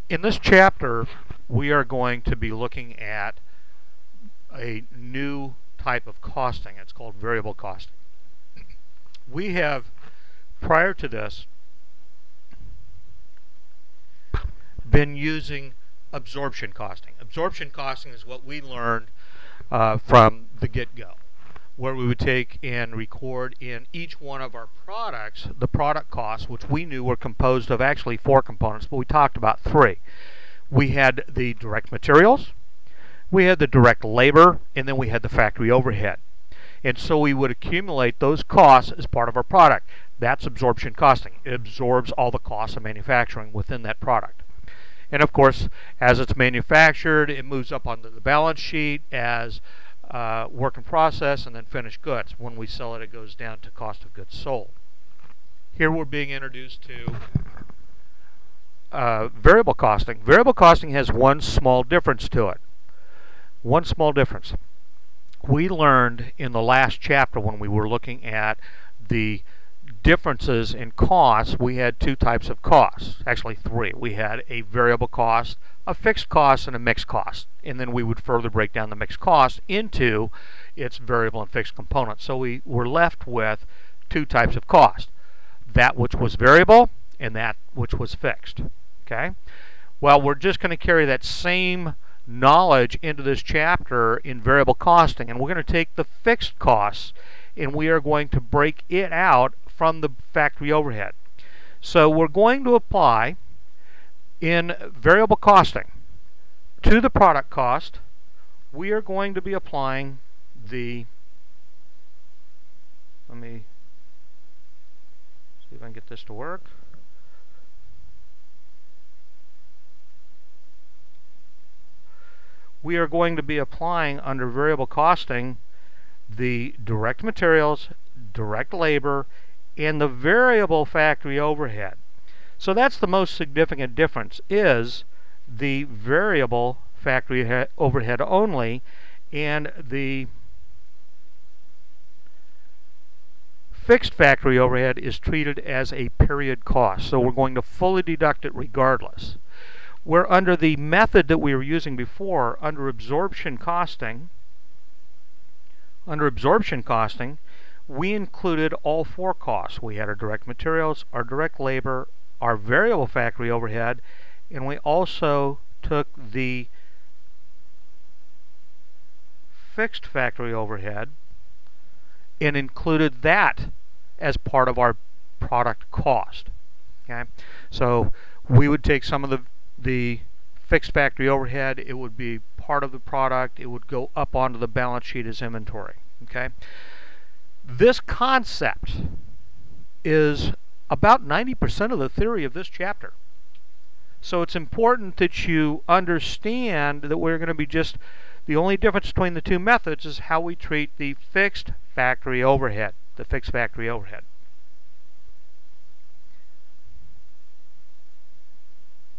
In this chapter, we are going to be looking at a new type of costing. It's called variable costing. We have, prior to this, been using absorption costing. Absorption costing is what we learned from the get-go, where we would take and record in each one of our products the product costs, which we knew were composed of actually 4 components, but we talked about 3. We had the direct materials, we had the direct labor, and then we had the factory overhead. And so we would accumulate those costs as part of our product. That's absorption costing. It absorbs all the costs of manufacturing within that product. And of course, as it's manufactured, it moves up onto the balance sheet as work in process and then finished goods. When we sell it, it goes down to cost of goods sold. Here we're being introduced to variable costing. Variable costing has one small difference to it. One small difference. We learned in the last chapter when we were looking at the differences in costs, we had 2 types of costs. Actually 3. We had a variable cost, a fixed cost, and a mixed cost. And then we would further break down the mixed cost into its variable and fixed components. So we were left with 2 types of cost. That which was variable and that which was fixed. Okay? Well, we're just going to carry that same knowledge into this chapter in variable costing, and we're going to take the fixed costs and we are going to break it out from the factory overhead. So we're going to apply in variable costing to the product cost. We are going to be applying the, let me see if I can get this to work. We are going to be applying under variable costing the direct materials, direct labor, and the variable factory overhead. So that's the most significant difference, is the variable factory overhead only, and the fixed factory overhead is treated as a period cost. So we're going to fully deduct it regardless. Where under the method that we were using before, under absorption costing, we included all 4 costs. We had our direct materials, our direct labor, our variable factory overhead, and we also took the fixed factory overhead and included that as part of our product cost. Okay? So we would take some of the fixed factory overhead, it would be part of the product, it would go up onto the balance sheet as inventory. Okay? This concept is about 90% of the theory of this chapter. So it's important that you understand that we're going to be just, the only difference between the 2 methods is how we treat the fixed factory overhead,